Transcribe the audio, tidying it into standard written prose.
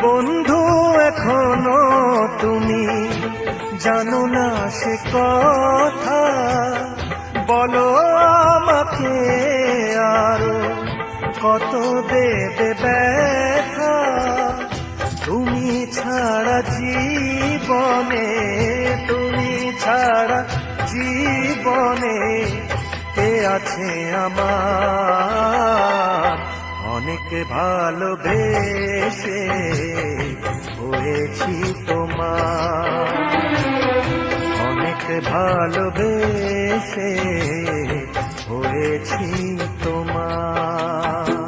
বন্ধু এখনো তুমি জানো না সে কথা, বলো আমাকে আরো কত দেবে ব্যথা। তুমি ছাড়া জীবনে, তুমি ছাড়া জীবনে কে আছে আমার? অনেক ভালোবেসে হয়েছি তোমার, অনেক ভালোবেসে হয়েছি তোমার।